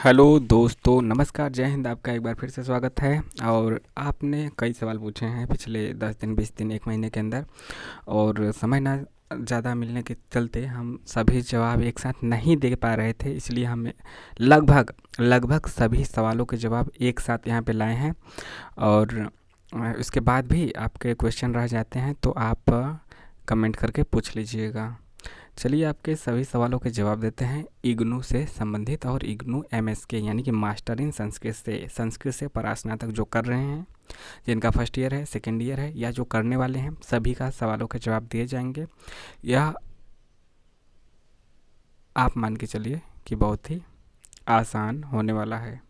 Hello दोस्तों, नमस्कार, जय हिंद। आपका एक बार फिर से स्वागत है। और आपने कई सवाल पूछे हैं पिछले 10 दिन, 20 दिन, एक महीने के अंदर, और समय ना ज़्यादा मिलने के चलते हम सभी जवाब एक साथ नहीं दे पा रहे थे, इसलिए हम लगभग लगभग सभी सवालों के जवाब एक साथ यहाँ पे लाए हैं। और उसके बाद भी आपके क्वेश्चन रह जाते हैं तो आप कमेंट करके पूछ लीजिएगा। चलिए आपके सभी सवालों के जवाब देते हैं इग्नू से संबंधित, और इग्नू एमएसके यानी कि मास्टर इन संस्कृत से परास्नातक जो कर रहे हैं, जिनका फर्स्ट ईयर है, सेकेंड ईयर है, या जो करने वाले हैं, सभी का सवालों के जवाब दिए जाएंगे। यह आप मान के चलिए कि बहुत ही आसान होने वाला है।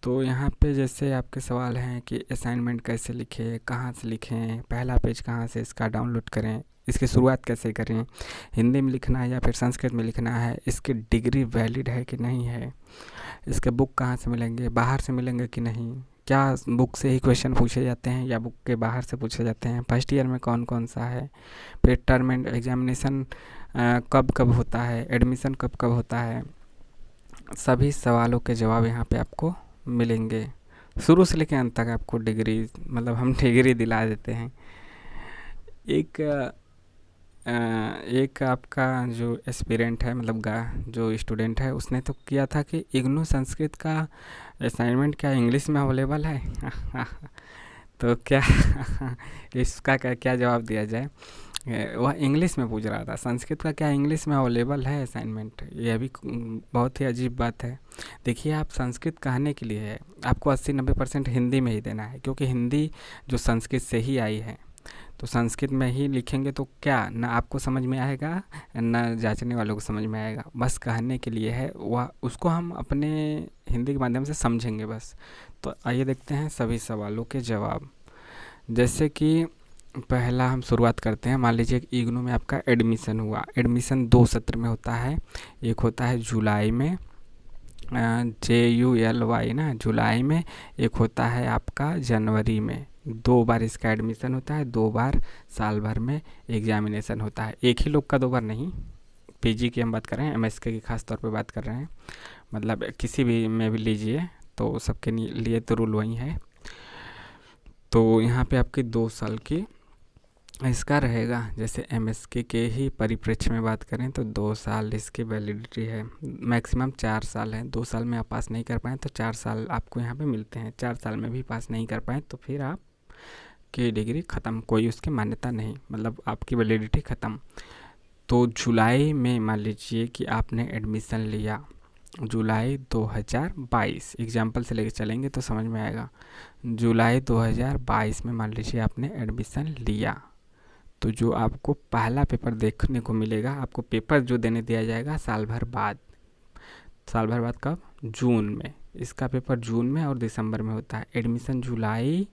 तो यहाँ पे जैसे आपके सवाल हैं कि असाइनमेंट कैसे लिखें, कहाँ से लिखें, पहला पेज कहाँ से इसका डाउनलोड करें, इसकी शुरुआत कैसे करें, हिंदी में लिखना है या फिर संस्कृत में लिखना है, इसकी डिग्री वैलिड है कि नहीं है, इसके बुक कहाँ से मिलेंगे, बाहर से मिलेंगे कि नहीं, क्या बुक से ही क्वेश्चन पूछे जाते हैं या बुक के बाहर से पूछे जाते हैं, फर्स्ट ईयर में कौन कौन सा है, फिर टर्म एंड एग्जामिनेशन कब कब होता है, एडमिशन कब कब होता है, सभी सवालों के जवाब यहाँ पे आपको मिलेंगे। शुरू से लेकर अंत तक आपको डिग्री, मतलब हम डिग्री दिला देते हैं। एक एक आपका जो एस्पिरेंट है, मतलब जो स्टूडेंट है, उसने तो किया था कि इग्नू संस्कृत का असाइनमेंट क्या इंग्लिश में अवेलेबल है। तो क्या इसका क्या क्या जवाब दिया जाए। वह इंग्लिश में पूछ रहा था, संस्कृत का क्या इंग्लिश में अवेलेबल है असाइनमेंट। यह भी बहुत ही अजीब बात है। देखिए, आप संस्कृत कहने के लिए है, आपको 80-90% हिंदी में ही देना है, क्योंकि हिंदी जो संस्कृत से ही आई है। तो संस्कृत में ही लिखेंगे तो क्या ना आपको समझ में आएगा, ना जांचने वालों को समझ में आएगा। बस कहने के लिए है, वह उसको हम अपने हिंदी के माध्यम से समझेंगे बस। तो आइए देखते हैं सभी सवालों के जवाब। जैसे कि पहला हम शुरुआत करते हैं। मान लीजिए कि इग्नू में आपका एडमिशन हुआ। एडमिशन 2 सत्र में होता है। एक होता है जुलाई में, JULY ना, जुलाई में। एक होता है आपका जनवरी में। 2 बार इसका एडमिशन होता है, 2 बार साल भर में एग्जामिनेशन होता है। एक ही लोग का 2 बार नहीं, पीजी की हम बात कर रहे हैं, एमएसके की खास तौर पे बात कर रहे हैं, मतलब किसी भी में भी लीजिए तो सबके लिए तो रूल वही है। तो यहाँ पे आपकी 2 साल की इसका रहेगा। जैसे एमएसके के ही परिप्रेक्ष्य में बात करें तो 2 साल इसकी वैलिडिटी है। मैक्सिमम 4 साल है। 2 साल में आप पास नहीं कर पाएँ तो 4 साल आपको यहाँ पे मिलते हैं। 4 साल में भी पास नहीं कर पाएँ तो फिर आपकी डिग्री ख़त्म, कोई उसकी मान्यता नहीं, मतलब आपकी वैलिडिटी ख़त्म। तो जुलाई में मान लीजिए कि आपने एडमिशन लिया, जुलाई 2022, एग्जाम्पल से लेके चलेंगे तो समझ में आएगा। जुलाई 2022 में मान लीजिए आपने एडमिशन लिया, तो जो आपको पहला पेपर देखने को मिलेगा, आपको पेपर जो देने दिया जाएगा साल भर बाद। साल भर बाद कब? जून में। इसका पेपर जून में और दिसंबर में होता है। एडमिशन जुलाई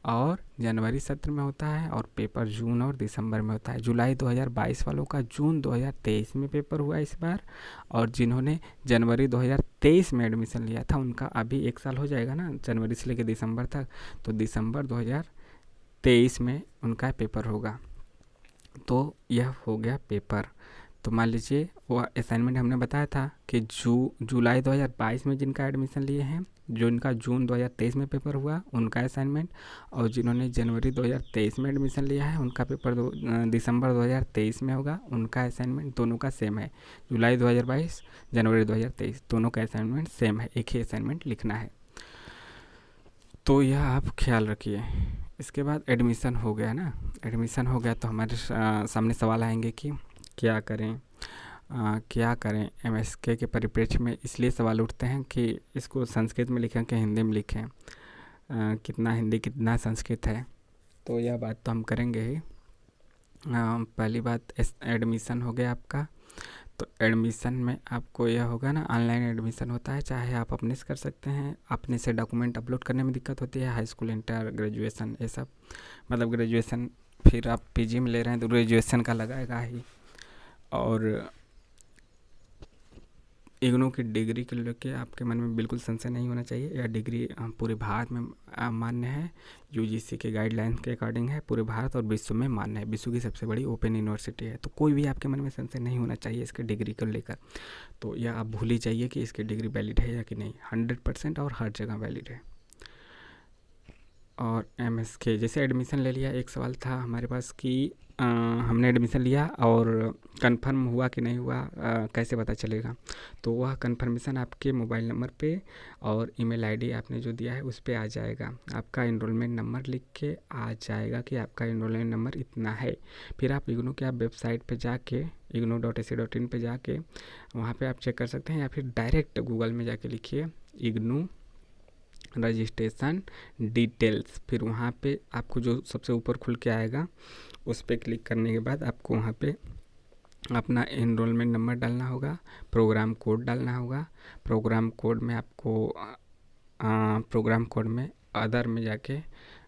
और जनवरी सत्र में होता है, और पेपर जून और दिसंबर में होता है। जुलाई 2022 वालों का जून 2023 में पेपर हुआ इस बार, और जिन्होंने जनवरी 2023 में एडमिशन लिया था उनका अभी 1 साल हो जाएगा ना, जनवरी से लेकर दिसंबर तक, तो दिसंबर 2023 में उनका पेपर होगा। तो यह हो गया पेपर। तो मान लीजिए वो असाइनमेंट हमने बताया था कि जुलाई 2022 में जिनका एडमिशन लिए हैं, जो इनका जून 2023 में पेपर हुआ उनका असाइनमेंट, और जिन्होंने जनवरी 2023 में एडमिशन लिया है उनका पेपर दिसंबर 2023 में होगा, उनका असाइनमेंट दोनों का सेम है। जुलाई 2022, जनवरी 2023, दोनों का असाइनमेंट सेम है, एक ही असाइनमेंट लिखना है। तो यह आप ख्याल रखिए। इसके बाद एडमिशन हो गया ना, एडमिशन हो गया तो हमारे सामने सवाल आएंगे कि क्या करें, क्या करें। एमएसके के परिप्रेक्ष्य में इसलिए सवाल उठते हैं कि इसको संस्कृत में लिखें कि हिंदी में लिखें, कितना हिंदी कितना संस्कृत है, तो यह बात तो हम करेंगे ही। पहली बात, एडमिशन हो गया आपका। तो एडमिशन में आपको यह होगा ना, ऑनलाइन एडमिशन होता है, चाहे आप अपने से कर सकते हैं। अपने से डॉक्यूमेंट अपलोड करने में दिक्कत होती है, हाई स्कूल, इंटर, ग्रेजुएशन, ये सब, मतलब ग्रेजुएशन, फिर आप पीजी में ले रहे हैं तो ग्रेजुएशन का लगाएगा ही। और इग्नू की डिग्री को लेके आपके मन में बिल्कुल संशय नहीं होना चाहिए। यह डिग्री पूरे भारत में मान्य है, यूजीसी के गाइडलाइंस के अकॉर्डिंग है, पूरे भारत और विश्व में मान्य है, विश्व की सबसे बड़ी ओपन यूनिवर्सिटी है। तो कोई भी आपके मन में संशय नहीं होना चाहिए इसके डिग्री को लेकर। तो यह आप भूल ही जाइए कि इसकी डिग्री वैलिड है या कि नहीं, 100% और हर जगह वैलिड है। और MSK जैसे एडमिशन ले लिया, एक सवाल था हमारे पास कि हमने एडमिशन लिया और कंफर्म हुआ कि नहीं हुआ, कैसे पता चलेगा। तो वह कंफर्मेशन आपके मोबाइल नंबर पे और ईमेल आईडी आपने जो दिया है उस पे आ जाएगा। आपका इनरोलमेंट नंबर लिख के आ जाएगा कि आपका इनरोलमेंट नंबर इतना है। फिर आप इग्नू के आप वेबसाइट पे जाके ignou.ac.in पे जाके वहाँ पे आप चेक कर सकते हैं, या फिर डायरेक्ट गूगल में जाके लिखिए इग्नू रजिस्ट्रेशन डिटेल्स। फिर वहाँ पे आपको जो सबसे ऊपर खुल के आएगा उस पर क्लिक करने के बाद आपको वहाँ पे अपना एनरोलमेंट नंबर डालना होगा, प्रोग्राम कोड डालना होगा। प्रोग्राम कोड में आपको प्रोग्राम कोड में अदर में जाके,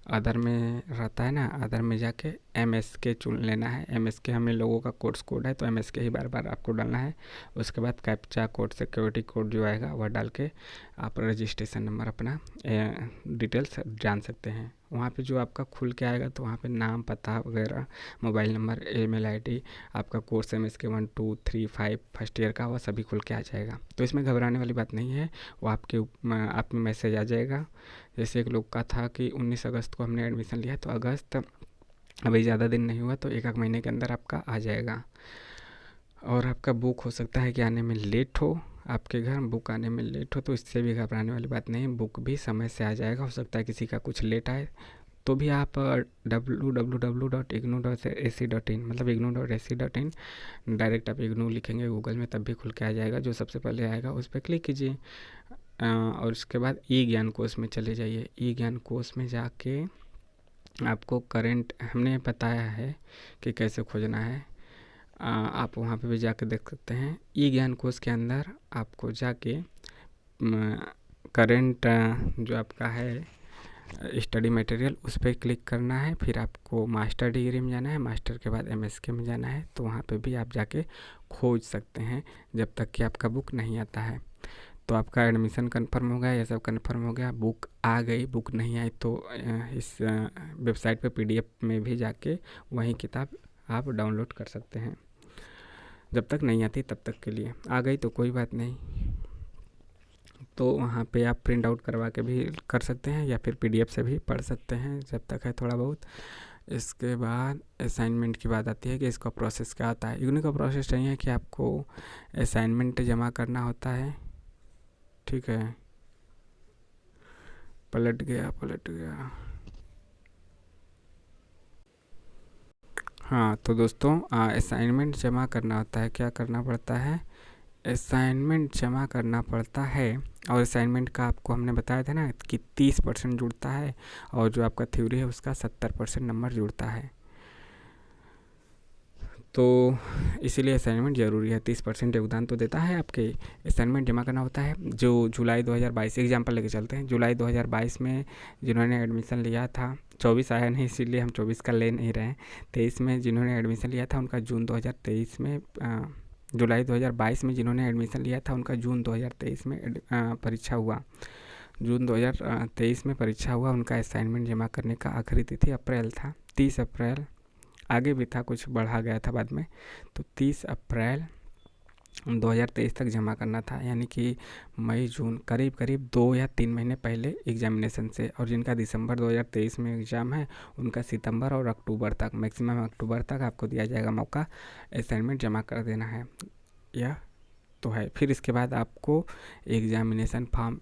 अदर में रहता है ना, अदर में जाके MSK चुन लेना है। MSK हमें लोगों का कोर्स कोड है तो MSK ही बार बार आपको डालना है। उसके बाद कैप्चा कोड, सिक्योरिटी कोड जो आएगा वह डाल के आप रजिस्ट्रेशन नंबर अपना डिटेल्स जान सकते हैं। वहाँ पे जो आपका खुल के आएगा तो वहाँ पे नाम, पता वगैरह, मोबाइल नंबर, ईमेल आईडी, आपका कोर्स MSK 1 2 3 5 फर्स्ट ईयर का, वह सभी खुल के आ जाएगा। तो इसमें घबराने वाली बात नहीं है, वो आपके आप में मैसेज आ जाएगा। जैसे एक लोग का था कि 19 अगस्त को हमने एडमिशन लिया, तो अगस्त अभी ज़्यादा दिन नहीं हुआ, तो एक महीने के अंदर आपका आ जाएगा। और आपका बुक हो सकता है कि आने में लेट हो, आपके घर बुक आने में लेट हो, तो इससे भी घबराने वाली बात नहीं, बुक भी समय से आ जाएगा। हो सकता है किसी का कुछ लेट आए, तो भी आप www.ignou.ac.in मतलब ignou.ac.in डायरेक्ट आप इग्नू लिखेंगे गूगल में तब भी खुल के आ जाएगा। जो सबसे पहले आएगा उस पर क्लिक कीजिए और उसके बाद ई ज्ञान कोश में चले जाइए। ई ज्ञान कोश में जाके आपको करंट हमने बताया है कि कैसे खोजना है, आप वहाँ पे भी जाके देख सकते हैं। ई ज्ञान कोश के अंदर आपको जाके करंट जो आपका है स्टडी मटेरियल उस पर क्लिक करना है। फिर आपको मास्टर डिग्री में जाना है, मास्टर के बाद MSK में जाना है। तो वहाँ पे भी आप जाके खोज सकते हैं जब तक कि आपका बुक नहीं आता है। तो आपका एडमिशन कंफर्म हो गया, ये सब कंफर्म हो गया, बुक आ गई। बुक नहीं आई तो इस वेबसाइट पे PDF में भी जाके वही किताब आप डाउनलोड कर सकते हैं। जब तक नहीं आती तब तक के लिए, आ गई तो कोई बात नहीं, तो वहाँ पे आप प्रिंट आउट करवा के भी कर सकते हैं या फिर PDF से भी पढ़ सकते हैं जब तक है थोड़ा बहुत। इसके बाद असाइनमेंट की बात आती है कि इसका प्रोसेस क्या होता है। इग्नू का प्रोसेस यही है कि आपको असाइनमेंट जमा करना होता है, ठीक है। पलट गया। हाँ तो दोस्तों असाइनमेंट जमा करना होता है, क्या करना पड़ता है, असाइनमेंट जमा करना पड़ता है। और असाइनमेंट का आपको हमने बताया था ना कि 30% जुड़ता है और जो आपका थ्योरी है उसका 70% नंबर जुड़ता है। तो इसीलिए असाइनमेंट ज़रूरी है, 30% योगदान तो देता है आपके। असाइनमेंट जमा करना होता है जो जुलाई 2022 एग्जाम्पल लेके चलते हैं। जुलाई 2022 में जिन्होंने एडमिशन लिया था, 24 आया नहीं इसीलिए हम 24 का ले नहीं रहे हैं, 23 में जिन्होंने एडमिशन लिया था उनका जून 2023 में जुलाई 2022 में जिन्होंने एडमिशन लिया था उनका जून 2023 में परीक्षा हुआ। जून 2023 में परीक्षा हुआ, उनका असाइनमेंट जमा करने का आखिरी तिथि अप्रैल था, 30 अप्रैल। आगे भी था, कुछ बढ़ा गया था बाद में, तो 30 अप्रैल 2023 तक जमा करना था, यानी कि मई जून करीब 2 या 3 महीने पहले एग्जामिनेशन से। और जिनका दिसंबर 2023 में एग्ज़ाम है उनका सितंबर और अक्टूबर तक, मैक्सिमम अक्टूबर तक आपको दिया जाएगा मौका असाइनमेंट जमा कर देना है, यह तो है। फिर इसके बाद आपको एग्जामिनेशन फॉर्म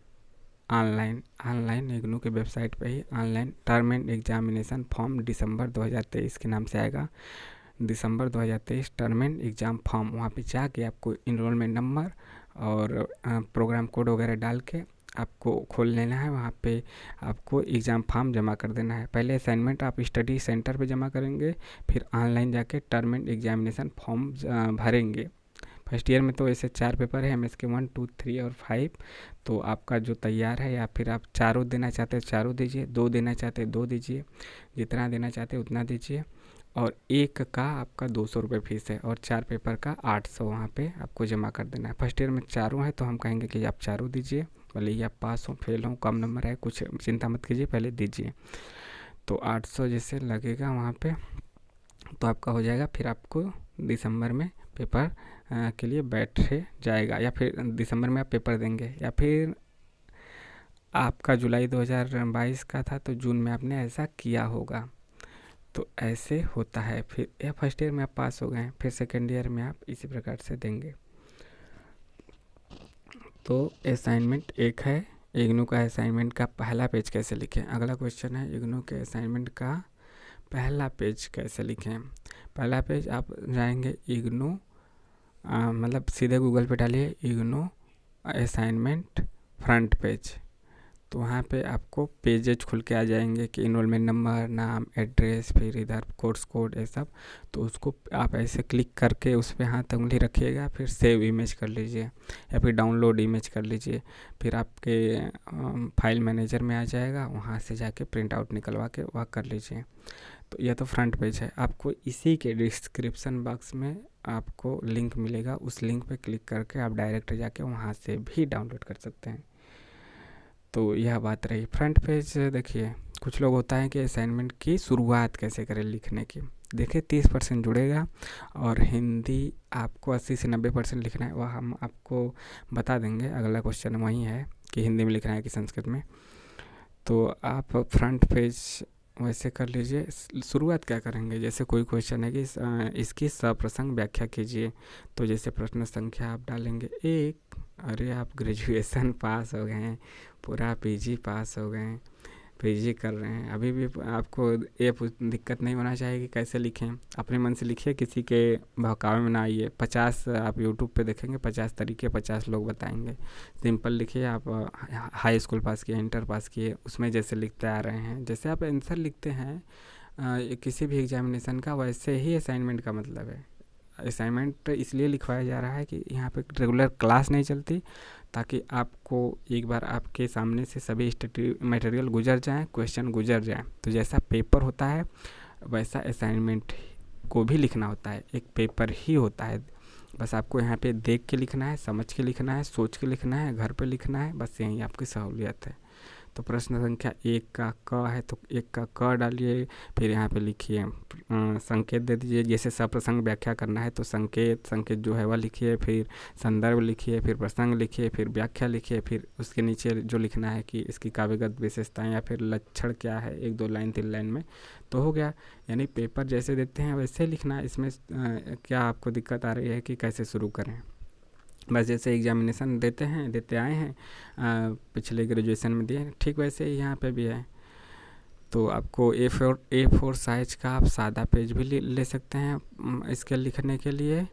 ऑनलाइन इग्नू के वेबसाइट पे ही online term end examination form दिसंबर 2023 के नाम से आएगा, दिसंबर 2023 टर्म एंड एग्ज़ाम फॉर्म। वहाँ पे जाके आपको इनरोलमेंट नंबर और प्रोग्राम कोड वगैरह डाल के आपको खोल लेना है। वहाँ पे आपको एग्ज़ाम फॉर्म जमा कर देना है। पहले असाइनमेंट आप स्टडी सेंटर पे जमा करेंगे, फिर ऑनलाइन जाके टर्म एंड एग्जामिनेशन फॉर्म भरेंगे। फर्स्ट ईयर में तो ऐसे 4 पेपर है, MSK 1 2 3 और 5। तो आपका जो तैयार है, या फिर आप चारों देना चाहते हैं चारों दीजिए, 2 देना चाहते हैं 2 दीजिए, जितना देना चाहते हैं उतना दीजिए। और एक का आपका 200 रुपये फीस है और 4 पेपर का 800 वहाँ पे आपको जमा कर देना है। फर्स्ट ईयर में चारों है तो हम कहेंगे कि आप चारों दीजिए, भले ही आप पास हो फेल हो कम नंबर है कुछ चिंता मत कीजिए, पहले दीजिए। तो 800 जैसे लगेगा वहाँ पे तो आपका हो जाएगा। फिर आपको दिसंबर में पेपर के लिए बैठे जाएगा, या फिर दिसंबर में आप पेपर देंगे, या फिर आपका जुलाई 2022 का था तो जून में आपने ऐसा किया होगा। तो ऐसे होता है। फिर या फर्स्ट ईयर में आप पास हो गए, फिर सेकेंड ईयर में आप इसी प्रकार से देंगे। तो असाइनमेंट एक है इग्नू का। असाइनमेंट का पहला पेज कैसे लिखें? अगला क्वेश्चन है इग्नू के असाइनमेंट का पहला पेज कैसे लिखें। पहला पेज आप जाएंगे इग्नू मतलब सीधे गूगल पे डालिए इग्नू असाइनमेंट फ्रंट पेज, तो वहाँ पे आपको पेजेज खुल के आ जाएंगे कि इनरोलमेंट नंबर, नाम, एड्रेस, फिर इधर कोर्स कोड ये सब। तो उसको आप ऐसे क्लिक करके उस पर हाथ उंगली रखिएगा, फिर सेव इमेज कर लीजिए या फिर डाउनलोड इमेज कर लीजिए। फिर आपके फाइल मैनेजर में आ जाएगा, वहाँ से जाके प्रिंट आउट निकलवा के वह कर लीजिए। तो यह तो फ्रंट पेज है। आपको इसी के डिस्क्रिप्शन बॉक्स में आपको लिंक मिलेगा, उस लिंक पे क्लिक करके आप डायरेक्ट जाके वहाँ से भी डाउनलोड कर सकते हैं। तो यह बात रही फ्रंट पेज। देखिए कुछ लोग होता है कि असाइनमेंट की शुरुआत कैसे करें लिखने की। देखिए 30% जुड़ेगा और हिंदी आपको 80 से 90% लिखना है, वह हम आपको बता देंगे। अगला क्वेश्चन वही है कि हिंदी में लिखना है कि संस्कृत में। तो आप फ्रंट पेज वैसे कर लीजिए। शुरुआत क्या करेंगे, जैसे कोई क्वेश्चन है कि इसकी सप्रसंग व्याख्या कीजिए, तो जैसे प्रश्न संख्या आप डालेंगे 1। अरे आप ग्रेजुएशन पास हो गए हैं, पूरा पीजी पास हो गए हैं, पीजी कर रहे हैं, अभी भी आपको ये दिक्कत नहीं होना चाहिए कि कैसे लिखें। अपने मन से लिखिए, किसी के बहकावे में ना आइए। 50 आप यूट्यूब पे देखेंगे 50 तरीके 50 लोग बताएंगे। सिंपल लिखिए। आप हाई स्कूल पास किए, इंटर पास किए, उसमें जैसे लिखते आ रहे हैं, जैसे आप आंसर लिखते हैं किसी भी एग्जामिनेशन का, वैसे ही असाइनमेंट का मतलब है। असाइनमेंट इसलिए लिखवाया जा रहा है कि यहाँ पे रेगुलर क्लास नहीं चलती, ताकि आपको एक बार आपके सामने से सभी मटेरियल गुजर जाएं, क्वेश्चन गुजर जाएं। तो जैसा पेपर होता है वैसा असाइनमेंट को भी लिखना होता है, एक पेपर ही होता है। बस आपको यहाँ पे देख के लिखना है, समझ के लिखना है, सोच के लिखना है, घर पे लिखना है, बस यही आपकी सहूलियत है। तो प्रश्न संख्या 1 का क है तो 1 का क डालिए, फिर यहाँ पे लिखिए संकेत दे दीजिए। जैसे सप्रसंग व्याख्या करना है तो संकेत जो है वह लिखिए, फिर संदर्भ लिखिए, फिर प्रसंग लिखिए, फिर व्याख्या लिखिए, फिर उसके नीचे जो लिखना है कि इसकी काव्यगत विशेषताएं या फिर लक्षण क्या है, 1-2 लाइन 3 लाइन में तो हो गया। यानी पेपर जैसे देते हैं वैसे लिखना। इसमें क्या आपको दिक्कत आ रही है कि कैसे शुरू करें? बस जैसे एग्जामिनेशन देते आए हैं पिछले ग्रेजुएशन में दिए, ठीक वैसे ही यहाँ पे भी है। तो आपको A4 साइज का आप सादा पेज भी ले सकते हैं इसके लिखने के लिए,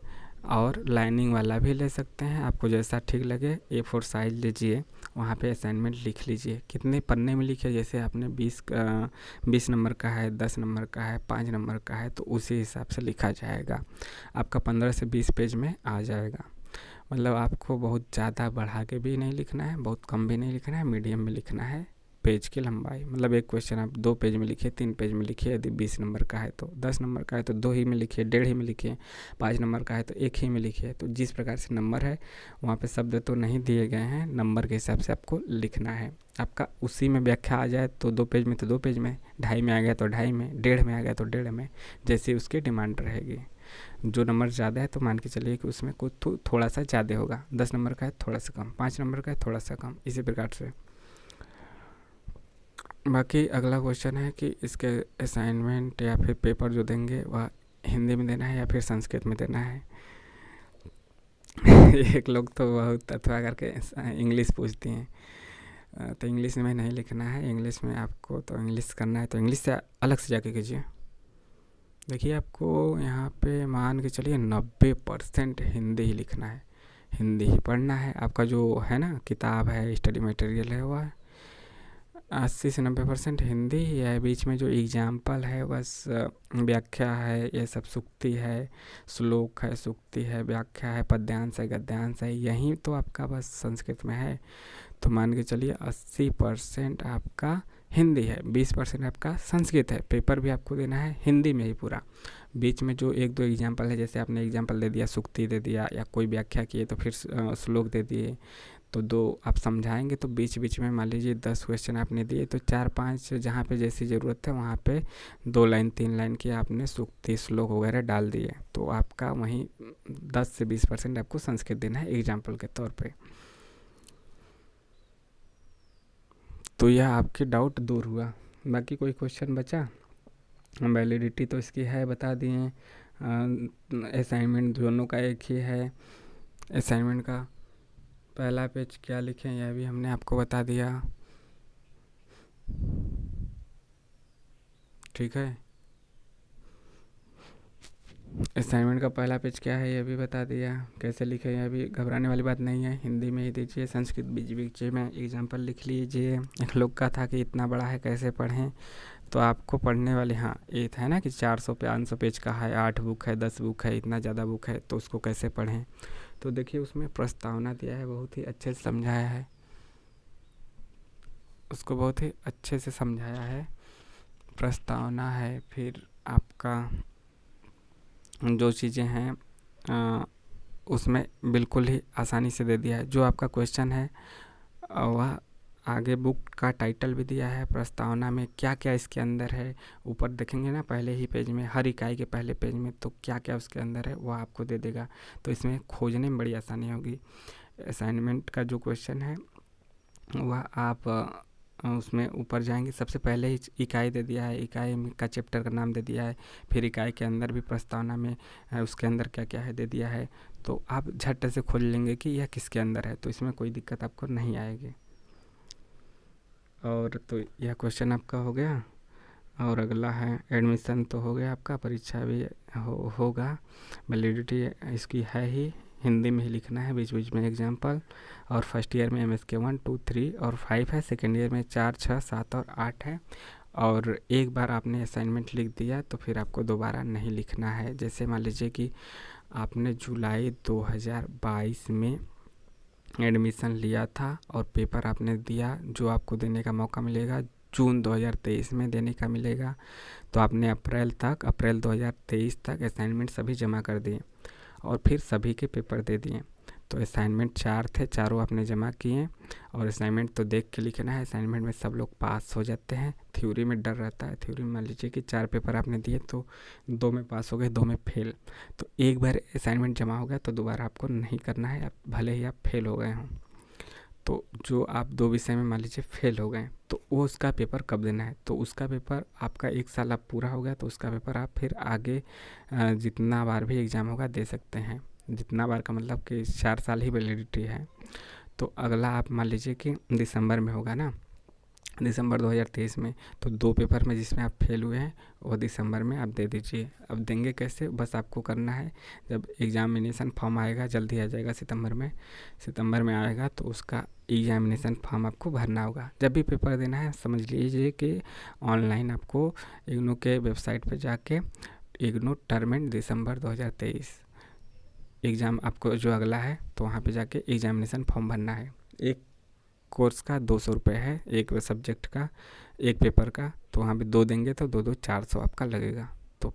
और लाइनिंग वाला भी ले सकते हैं। आपको जैसा ठीक लगे A4 साइज लीजिए, वहाँ पे असाइनमेंट लिख लीजिए। कितने पन्ने में लिखिए, जैसे आपने 20 नंबर का है, 10 नंबर का है, 5 नंबर का है, तो उसी हिसाब से लिखा जाएगा। आपका 15 से 20 पेज में आ जाएगा। मतलब आपको बहुत ज़्यादा बढ़ा के भी नहीं लिखना है, बहुत कम भी नहीं लिखना है, मीडियम में लिखना है। पेज की लंबाई मतलब एक क्वेश्चन आप 2 पेज में लिखिए, 3 पेज में लिखिए। यदि 20 नंबर का है तो 10 नंबर का है तो 2 ही में लिखिए, 1.5 ही में लिखिए। 5 नंबर का है तो 1 ही में लिखिए। तो जिस प्रकार से नंबर है वहाँ पे शब्द तो नहीं दिए गए हैं, नंबर के हिसाब से आपको लिखना है। आपका उसी में व्याख्या आ जाए तो 2 पेज में तो 2 पेज में, 2.5 में आ गया तो 2.5 में, 1.5 में आ गया तो 1.5 में, जैसे उसकी डिमांड रहेगी। जो नंबर ज़्यादा है तो मान के चलिए कि उसमें कुछ थोड़ा सा ज़्यादा होगा। 10 नंबर का है थोड़ा सा कम, 5 नंबर का है थोड़ा सा कम, इसी प्रकार से। बाकी अगला क्वेश्चन है कि इसके असाइनमेंट या फिर पेपर जो देंगे वह हिंदी में देना है या फिर संस्कृत में देना है। एक लोग तो बहुत अथवा करके इंग्लिश पूछती हैं, तो इंग्लिश में नहीं लिखना है। इंग्लिश में आपको तो इंग्लिश करना है तो इंग्लिश से अलग से जाके कीजिए। देखिए आपको यहाँ पे मान के चलिए 90% हिंदी ही लिखना है, हिंदी ही पढ़ना है। आपका जो है ना किताब है, स्टडी मटेरियल है, वह 80 से 90% हिंदी ही है। बीच में जो एग्जाम्पल है बस व्याख्या है, ये सब सूक्ति है, श्लोक है, सूक्ति है, व्याख्या है, पद्यांश है, गद्यांश है, यही तो आपका बस संस्कृत में है। तो मान के चलिए 80% आपका हिंदी है, 20% आपका संस्कृत है। पेपर भी आपको देना है हिंदी में ही पूरा। बीच में जो एक दो एग्जाम्पल है, जैसे आपने एग्जाम्पल दे दिया, सूक्ति दे दिया या कोई व्याख्या किए तो फिर श्लोक दे दिए, तो 2 आप समझाएंगे, तो बीच बीच में मान लीजिए 10 क्वेश्चन आपने दिए तो 4-5 जहाँ पे जैसी ज़रूरत है वहाँ पे 2 लाइन 3 लाइन की आपने सूक्ति श्लोक वगैरह डाल दिए, तो आपका वहीं 10 से 20% आपको संस्कृत देना है एग्जाम्पल के तौर पे। तो यह आपके डाउट दूर हुआ। बाकी कोई क्वेश्चन बचा? वैलिडिटी तो इसकी है, बता दिए। असाइनमेंट दोनों का एक ही है। असाइनमेंट का पहला पेज क्या लिखें यह भी हमने आपको बता दिया, ठीक है। असाइनमेंट का पहला पेज क्या है यह भी बता दिया, कैसे लिखें यह भी, घबराने वाली बात नहीं है, हिंदी में ही दीजिए। संस्कृत बीच बीच में एग्जाम्पल लिख लीजिए। एक लोग का था कि इतना बड़ा है कैसे पढ़ें, तो आपको पढ़ने वाले, हाँ ये था ना कि 400-500 पेज का है, 8 बुक है, 10 बुक है, इतना ज़्यादा बुक है, तो उसको कैसे पढ़ें। तो देखिए उसमें प्रस्तावना दिया है, बहुत ही अच्छे से समझाया है, उसको बहुत ही अच्छे से समझाया है। प्रस्तावना है, फिर आपका जो चीज़ें हैं उसमें बिल्कुल ही आसानी से दे दिया है। जो आपका क्वेश्चन है वह आगे बुक का टाइटल भी दिया है, प्रस्तावना में क्या क्या इसके अंदर है, ऊपर देखेंगे ना पहले ही पेज में, हर इकाई के पहले पेज में, तो क्या क्या उसके अंदर है वह आपको दे देगा, तो इसमें खोजने में बड़ी आसानी होगी। असाइनमेंट का जो क्वेश्चन है वह आप उसमें ऊपर जाएंगे, सबसे पहले ही इकाई दे दिया है, इकाई का चैप्टर का नाम दे दिया है, फिर इकाई के अंदर भी प्रस्तावना में उसके अंदर क्या क्या है दे दिया है, तो आप झट से खोल लेंगे कि यह किसके अंदर है, तो इसमें कोई दिक्कत आपको नहीं आएगी। और तो यह क्वेश्चन आपका हो गया। और अगला है एडमिशन, तो हो गया आपका, परीक्षा भी होगा। वैलिडिटी इसकी है ही, हिंदी में ही लिखना है, बीच बीच में एग्जाम्पल। और फर्स्ट ईयर में MSK 1, 2, 3 और 5 है, सेकेंड ईयर में 4, 6, 7 और 8 है। और एक बार आपने असाइनमेंट लिख दिया तो फिर आपको दोबारा नहीं लिखना है। जैसे मान लीजिए कि आपने जुलाई 2022 में एडमिशन लिया था और पेपर आपने दिया, जो आपको देने का मौका मिलेगा जून 2023 में देने का मिलेगा, तो आपने अप्रैल 2023 तक असाइनमेंट सभी जमा कर दिए और फिर सभी के पेपर दे दिए। तो असाइनमेंट 4 थे, चारों आपने जमा किए, और असाइनमेंट तो देख के लिखना है। असाइनमेंट में सब लोग पास हो जाते हैं, थ्योरी में डर रहता है। थ्योरी में मान लीजिए कि 4 पेपर आपने दिए तो 2 में पास हो गए, 2 में फेल, तो एक बार असाइनमेंट जमा हो गया तो दोबारा आपको नहीं करना है, आप भले ही आप फेल हो गए हों। तो जो आप 2 विषय में मान लीजिए फेल हो गए, तो वो उसका पेपर कब देना है, तो उसका पेपर आपका 1 साल अब पूरा हो गया, तो उसका पेपर आप फिर आगे जितना बार भी एग्ज़ाम होगा दे सकते हैं। जितना बार का मतलब कि 4 साल ही वैलिडिटी है। तो अगला आप मान लीजिए कि दिसंबर में होगा ना, दिसंबर 2023 में, तो 2 पेपर में जिसमें आप फेल हुए हैं वो दिसंबर में आप दे दीजिए। अब देंगे कैसे, बस आपको करना है, जब एग्ज़ामिनेशन फॉर्म आएगा, जल्दी आ जाएगा सितंबर में आएगा, तो उसका एग्ज़ामिनेशन फॉर्म आपको भरना होगा। जब भी पेपर देना है समझ लीजिए कि ऑनलाइन आपको इग्नू के वेबसाइट पर जाके IGNOU term and December 2023 exam आपको जो अगला है, तो वहाँ पे जाके एग्ज़ामिनेशन फॉर्म भरना है। एक कोर्स का 200 रुपये है, एक सब्जेक्ट का, एक पेपर का, तो वहाँ पे 2 देंगे तो 2 400 आपका लगेगा। तो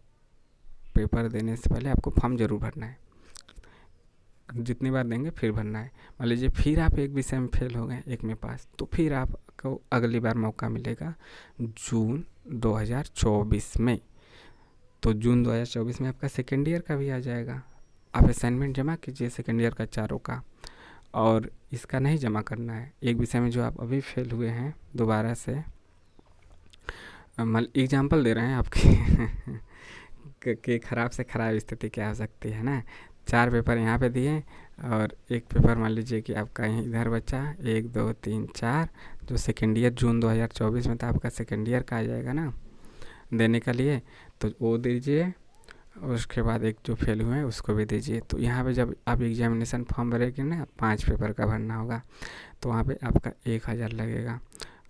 पेपर देने से पहले आपको फॉर्म ज़रूर भरना है, जितनी बार देंगे फिर भरना है। मान लीजिए फिर आप एक विषय में फेल हो गए, एक में पास, तो फिर आपको अगली बार मौका मिलेगा जून 2024 में। तो जून 2024 में आपका सेकेंड ईयर का भी आ जाएगा। आप असाइनमेंट जमा कीजिए सेकेंड ईयर का चारों का, और इसका नहीं जमा करना है। एक विषय में जो आप अभी फेल हुए हैं दोबारा से, एग्जाम्पल दे रहे हैं आपकी कि ख़राब से ख़राब स्थिति क्या हो सकती है ना। 4 पेपर यहाँ पे दिए और एक पेपर मान लीजिए कि आपका यहीं इधर बचा, 1 2 3 4, जो सेकेंड ईयर जून 2024 में था आपका सेकेंड ईयर का आ जाएगा ना देने के लिए, तो वो दीजिए। उसके बाद एक जो फेल हुए हैं उसको भी दीजिए। तो यहाँ पे जब आप एग्जामिनेशन फॉर्म भरेंगे ना, 5 पेपर का भरना होगा, तो वहाँ पे आपका 1000 लगेगा।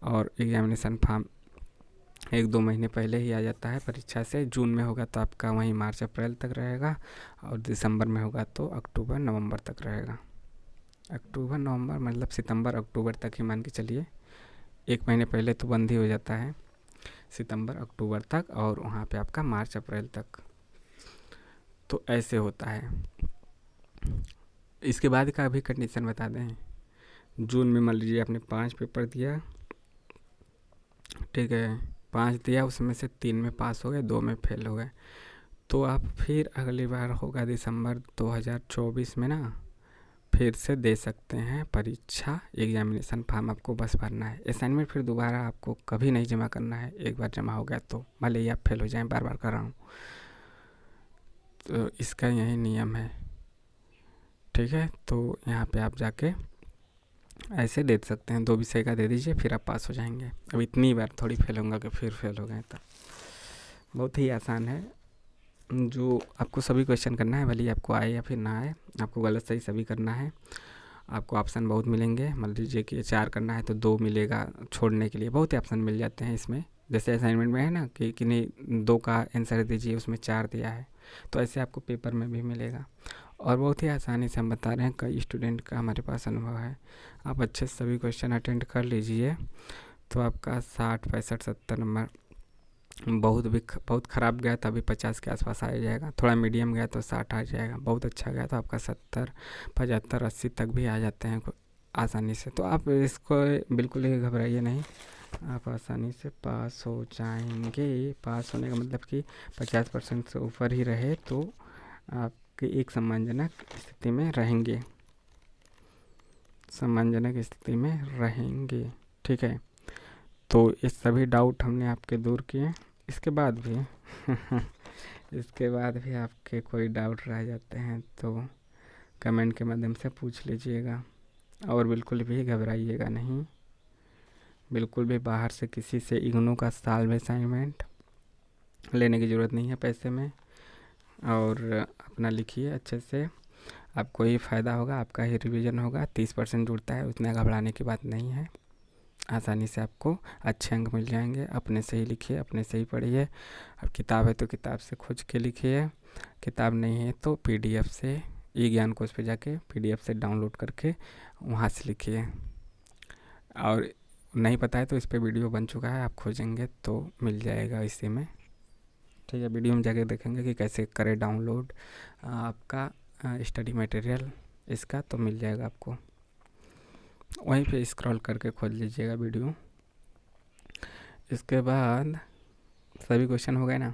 और एग्जामिनेशन फॉर्म 1-2 महीने पहले ही आ जाता है परीक्षा से। जून में होगा तो आपका वहीं मार्च अप्रैल तक रहेगा, और दिसंबर में होगा तो अक्टूबर नवंबर तक रहेगा। अक्टूबर नवंबर मतलब सितंबर अक्टूबर तक ही मान के चलिए 1 महीने पहले तो बंद ही हो जाता है, सितंबर अक्टूबर तक, और वहाँ पे आपका मार्च अप्रैल तक। तो ऐसे होता है। इसके बाद का भी कंडीशन बता दें। जून में मान लीजिए आपने 5 पेपर दिया, ठीक है, 5 दिया, उसमें से 3 में पास हो गए, 2 में फेल हो गए, तो आप फिर अगली बार होगा दिसंबर 2024 में ना, फिर से दे सकते हैं परीक्षा। एग्जामिनेशन फॉर्म आपको बस भरना है। असाइनमेंट फिर दोबारा आपको कभी नहीं जमा करना है, एक बार जमा हो गया तो, भले ही आप फेल हो जाएं, बार बार कर रहा हूँ, तो इसका यही नियम है, ठीक है। तो यहाँ पे आप जाके ऐसे दे सकते हैं, 2 विषय का दे दीजिए, फिर आप पास हो जाएंगे। अब इतनी बार थोड़ी फेल होगा कि फिर फेल हो गए, तब बहुत ही आसान है। जो आपको सभी क्वेश्चन करना है, भले ही आपको आए या फिर ना आए, आपको गलत सही सभी करना है। आपको ऑप्शन बहुत मिलेंगे, मान लीजिए कि 4 करना है तो 2 मिलेगा छोड़ने के लिए, बहुत ही ऑप्शन मिल जाते हैं इसमें। जैसे असाइनमेंट में है ना कि नहीं 2 का आंसर दीजिए, उसमें 4 दिया है, तो ऐसे आपको पेपर में भी मिलेगा। और बहुत ही आसानी से हम बता रहे हैं, कई स्टूडेंट का हमारे पास अनुभव है। आप अच्छे से सभी क्वेश्चन अटेंड कर लीजिए, तो आपका 60, 65, 70 नंबर, बहुत ख़राब गया तो अभी 50 के आसपास आ जाएगा, थोड़ा मीडियम गया तो 60 आ जाएगा, बहुत अच्छा गया तो आपका 70, 75, 80 तक भी आ जाते हैं आसानी से। तो आप इसको बिल्कुल ही घबराइए नहीं, आप आसानी से पास हो जाएंगे। पास होने का मतलब कि 50% से ऊपर ही रहे तो आपके एक सम्मानजनक स्थिति में रहेंगे, सम्मानजनक स्थिति में रहेंगे, ठीक है। तो ये सभी डाउट हमने आपके दूर किए। इसके बाद भी इसके बाद भी आपके कोई डाउट रह जाते हैं तो कमेंट के माध्यम से पूछ लीजिएगा, और बिल्कुल भी घबराइएगा नहीं, बिल्कुल भी बाहर से किसी से इग्नू का साल में असाइनमेंट लेने की ज़रूरत नहीं है पैसे में। और अपना लिखिए अच्छे से, आपको ही फ़ायदा होगा, आपका ही रिवीजन होगा। 30% जुड़ता है, उतना घबराने की बात नहीं है, आसानी से आपको अच्छे अंक मिल जाएंगे। अपने से ही लिखिए, अपने से ही पढ़िए। अब किताब है तो किताब से खोज के लिखिए, किताब नहीं है तो PDF से, ई ज्ञान कोश पे जाके PDF से डाउनलोड करके वहाँ से लिखिए। और नहीं पता है तो इस पर वीडियो बन चुका है, आप खोजेंगे तो मिल जाएगा इसी में, ठीक है। वीडियो में जाके देखेंगे कि कैसे करें डाउनलोड आपका स्टडी मटेरियल इसका, तो मिल जाएगा आपको, वहीं पे स्क्रॉल करके खोज लीजिएगा वीडियो। इसके बाद सभी क्वेश्चन हो गए ना?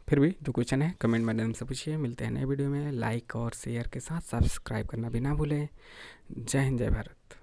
फिर भी जो क्वेश्चन है कमेंट माध्यम से पूछिए। मिलते हैं नए वीडियो में, लाइक और शेयर के साथ सब्सक्राइब करना भी ना भूलें। जय हिंद, जय भारत।